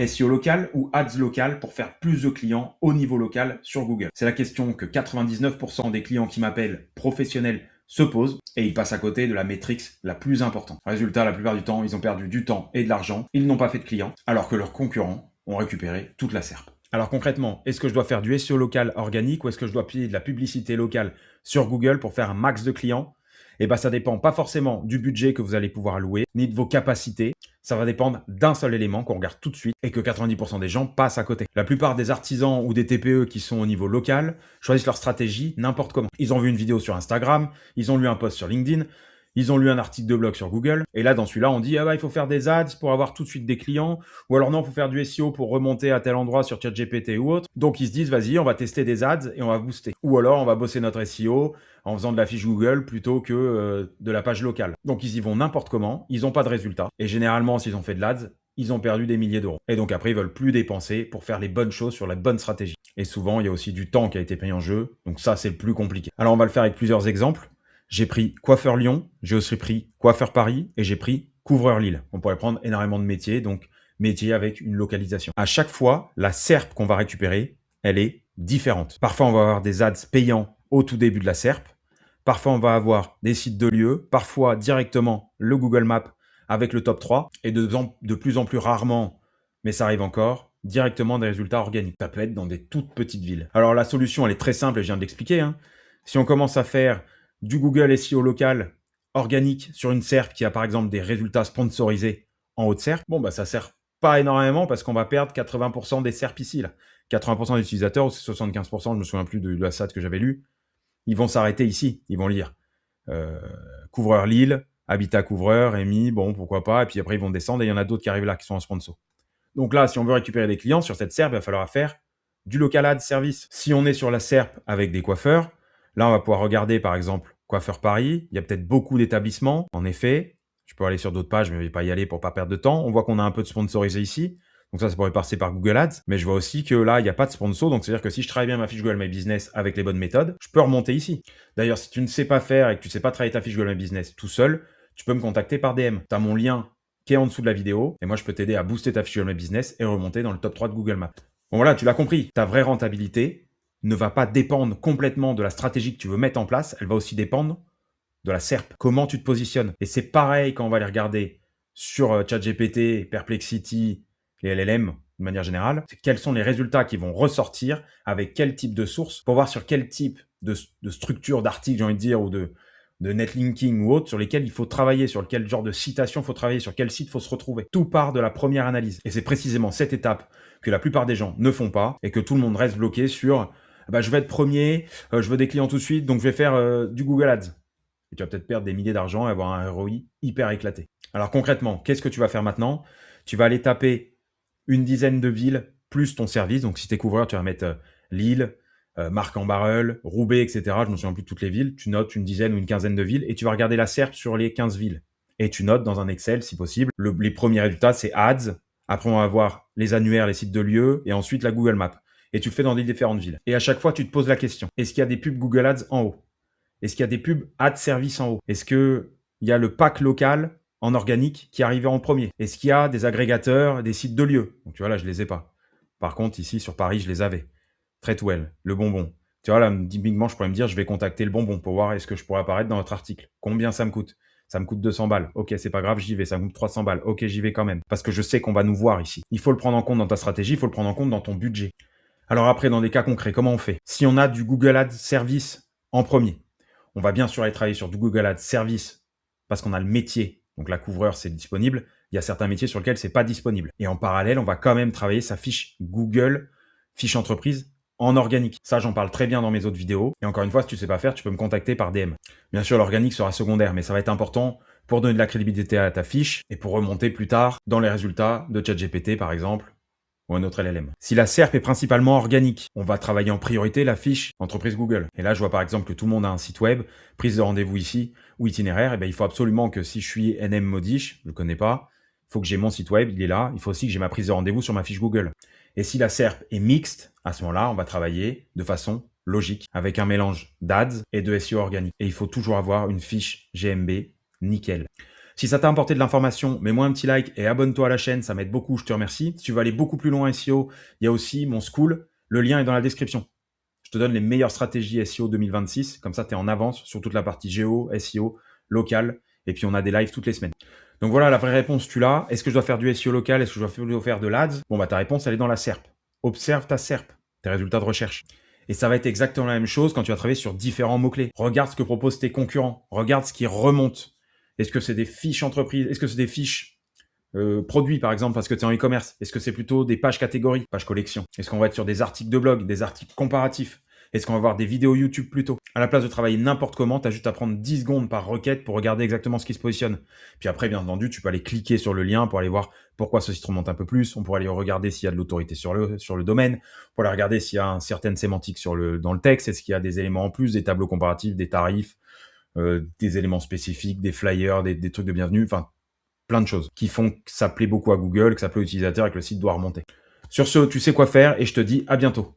SEO local ou ads local pour faire plus de clients au niveau local sur Google? C'est la question que 99% des clients qui m'appellent professionnels se posent et ils passent à côté de la métrique la plus importante. Résultat, la plupart du temps, ils ont perdu du temps et de l'argent, ils n'ont pas fait de clients, alors que leurs concurrents ont récupéré toute la SERP. Alors concrètement, est-ce que je dois faire du SEO local organique ou est-ce que je dois payer de la publicité locale sur Google pour faire un max de clients? Eh bien, ça dépend pas forcément du budget que vous allez pouvoir allouer, ni de vos capacités. Ça va dépendre d'un seul élément qu'on regarde tout de suite et que 90% des gens passent à côté. La plupart des artisans ou des TPE qui sont au niveau local choisissent leur stratégie n'importe comment. Ils ont vu une vidéo sur Instagram, ils ont lu un post sur LinkedIn, ils ont lu un article de blog sur Google, et là, dans celui-là, on dit « Ah bah, il faut faire des ads pour avoir tout de suite des clients », ou alors « Non, il faut faire du SEO pour remonter à tel endroit sur ChatGPT ou autre ». Donc, ils se disent « Vas-y, on va tester des ads et on va booster ». Ou alors, on va bosser notre SEO en faisant de la fiche Google plutôt que de la page locale. Donc, ils y vont n'importe comment, ils n'ont pas de résultats. Et généralement, s'ils ont fait de l'ads, ils ont perdu des milliers d'euros. Et donc, après, ils veulent plus dépenser pour faire les bonnes choses sur la bonne stratégie. Et souvent, il y a aussi du temps qui a été pris en jeu. Donc ça, c'est le plus compliqué. Alors, on va le faire avec plusieurs exemples. J'ai pris coiffeur Lyon, j'ai aussi pris coiffeur Paris et j'ai pris couvreur Lille. On pourrait prendre énormément de métiers, donc métier avec une localisation. À chaque fois, la SERP qu'on va récupérer, elle est différente. Parfois, on va avoir des ads payants au tout début de la SERP. Parfois, on va avoir des sites de lieux, parfois directement le Google Maps avec le top 3 et de plus en plus rarement, mais ça arrive encore, directement des résultats organiques. Ça peut être dans des toutes petites villes. Alors la solution, elle est très simple et je viens de l'expliquer. Si on commence à faire du Google SEO local organique sur une SERP qui a par exemple des résultats sponsorisés en haut de SERP, bon bah ça sert pas énormément parce qu'on va perdre 80% des SERP ici. Là. 80% des utilisateurs, ou 75%, je me souviens plus de la stat que j'avais lu, ils vont s'arrêter ici, ils vont lire couvreur Lille, habitat couvreur, Rémi, bon pourquoi pas, et puis après ils vont descendre et il y en a d'autres qui arrivent là qui sont en sponsor. Donc là, si on veut récupérer des clients sur cette SERP, il va falloir faire du local ad service. Si on est sur la SERP avec des coiffeurs, là on va pouvoir regarder par exemple coiffeur Paris, il y a peut-être beaucoup d'établissements, en effet, je peux aller sur d'autres pages mais je ne vais pas y aller pour pas perdre de temps. On voit qu'on a un peu de sponsorisé ici, donc ça pourrait passer par Google Ads, mais je vois aussi que là, il n'y a pas de sponsor, donc c'est-à-dire que si je travaille bien ma fiche Google My Business avec les bonnes méthodes, je peux remonter ici. D'ailleurs, si tu ne sais pas faire et que tu ne sais pas travailler ta fiche Google My Business tout seul, tu peux me contacter par DM. Tu as mon lien qui est en dessous de la vidéo, et moi je peux t'aider à booster ta fiche Google My Business et remonter dans le top 3 de Google Maps. Bon voilà, tu l'as compris, ta vraie rentabilité ne va pas dépendre complètement de la stratégie que tu veux mettre en place, elle va aussi dépendre de la SERP, comment tu te positionnes. Et c'est pareil quand on va les regarder sur ChatGPT, Perplexity, les LLM de manière générale, c'est quels sont les résultats qui vont ressortir avec quel type de source pour voir sur quel type de structure d'article, j'ai envie de dire, ou de netlinking ou autre, sur lesquels il faut travailler, sur quel genre de citation il faut travailler, sur quel site il faut se retrouver. Tout part de la première analyse. Et c'est précisément cette étape que la plupart des gens ne font pas et que tout le monde reste bloqué sur bah, je vais être premier, je veux des clients tout de suite, donc je vais faire du Google Ads. Et tu vas peut-être perdre des milliers d'argent et avoir un ROI hyper éclaté. Alors concrètement, qu'est-ce que tu vas faire maintenant? Tu vas aller taper une dizaine de villes plus ton service. Donc si tu es couvreur, tu vas mettre Lille, Marc-en-Barœul, Roubaix, etc. Je ne me souviens plus de toutes les villes. Tu notes une dizaine ou une quinzaine de villes et tu vas regarder la SERP sur les 15 villes. Et tu notes dans un Excel, si possible. Les premiers résultats, c'est Ads. Après, on va voir les annuaires, les sites de lieux et ensuite la Google Maps. Et tu le fais dans des différentes villes. Et à chaque fois, tu te poses la question. Est-ce qu'il y a des pubs Google Ads en haut? Est-ce qu'il y a des pubs ad service en haut? Est-ce qu'il y a le pack local en organique qui est arrivé en premier? Est-ce qu'il y a des agrégateurs, des sites de lieux? Donc tu vois là, je les ai pas. Par contre, ici sur Paris, je les avais. Treadwell, le bonbon. Tu vois là, typiquement, je pourrais me dire, je vais contacter le bonbon pour voir est-ce que je pourrais apparaître dans votre article. Combien ça me coûte? Ça me coûte 200 balles. Ok, c'est pas grave, j'y vais. Ça me coûte 300 balles. Ok, j'y vais quand même. Parce que je sais qu'on va nous voir ici. Il faut le prendre en compte dans ta stratégie, il faut le prendre en compte dans ton budget. Alors après, dans des cas concrets, comment on fait? Si on a du Google Ads Service en premier, on va bien sûr aller travailler sur du Google Ads Service parce qu'on a le métier. Donc la couvreur, c'est disponible. Il y a certains métiers sur lesquels c'est pas disponible. Et en parallèle, on va quand même travailler sa fiche Google, fiche entreprise en organique. Ça, j'en parle très bien dans mes autres vidéos. Et encore une fois, si tu sais pas faire, tu peux me contacter par DM. Bien sûr, l'organique sera secondaire, mais ça va être important pour donner de la crédibilité à ta fiche et pour remonter plus tard dans les résultats de ChatGPT, par exemple, ou un autre LLM. Si la SERP est principalement organique, on va travailler en priorité la fiche entreprise Google. Et là, je vois par exemple que tout le monde a un site web, prise de rendez-vous ici, ou itinéraire. Et bien, il faut absolument que si je suis NM Modish, je ne le connais pas, il faut que j'ai mon site web, il est là. Il faut aussi que j'ai ma prise de rendez-vous sur ma fiche Google. Et si la SERP est mixte, à ce moment-là, on va travailler de façon logique, avec un mélange d'ads et de SEO organique. Et il faut toujours avoir une fiche GMB nickel. Si ça t'a apporté de l'information, mets-moi un petit like et abonne-toi à la chaîne, ça m'aide beaucoup, je te remercie. Si tu veux aller beaucoup plus loin SEO, il y a aussi mon school, le lien est dans la description. Je te donne les meilleures stratégies SEO 2026, comme ça tu es en avance sur toute la partie géo, SEO, local, et puis on a des lives toutes les semaines. Donc voilà, la vraie réponse, tu l'as. Est-ce que je dois faire du SEO local? Est-ce que je dois faire de l'ADS? Bon, bah ta réponse, elle est dans la SERP. Observe ta SERP, tes résultats de recherche. Et ça va être exactement la même chose quand tu vas travailler sur différents mots-clés. Regarde ce que proposent tes concurrents. Regarde ce qui remonte. Est-ce que c'est des fiches entreprises? Est-ce que c'est des fiches produits, par exemple, parce que tu es en e-commerce? Est-ce que c'est plutôt des pages catégories, pages collection? Est-ce qu'on va être sur des articles de blog, des articles comparatifs? Est-ce qu'on va voir des vidéos YouTube plutôt? À la place de travailler n'importe comment, tu as juste à prendre 10 secondes par requête pour regarder exactement ce qui se positionne. Puis après, bien entendu, tu peux aller cliquer sur le lien pour aller voir pourquoi ce site remonte un peu plus. On pourrait aller regarder s'il y a de l'autorité sur le domaine. On pourrait aller regarder s'il y a une certaine sémantique dans le texte. Est-ce qu'il y a des éléments en plus, des tableaux comparatifs, des tarifs, des éléments spécifiques, des flyers, des trucs de bienvenue. Enfin, plein de choses qui font que ça plaît beaucoup à Google, que ça plaît aux utilisateurs et que le site doit remonter. Sur ce, tu sais quoi faire et je te dis à bientôt.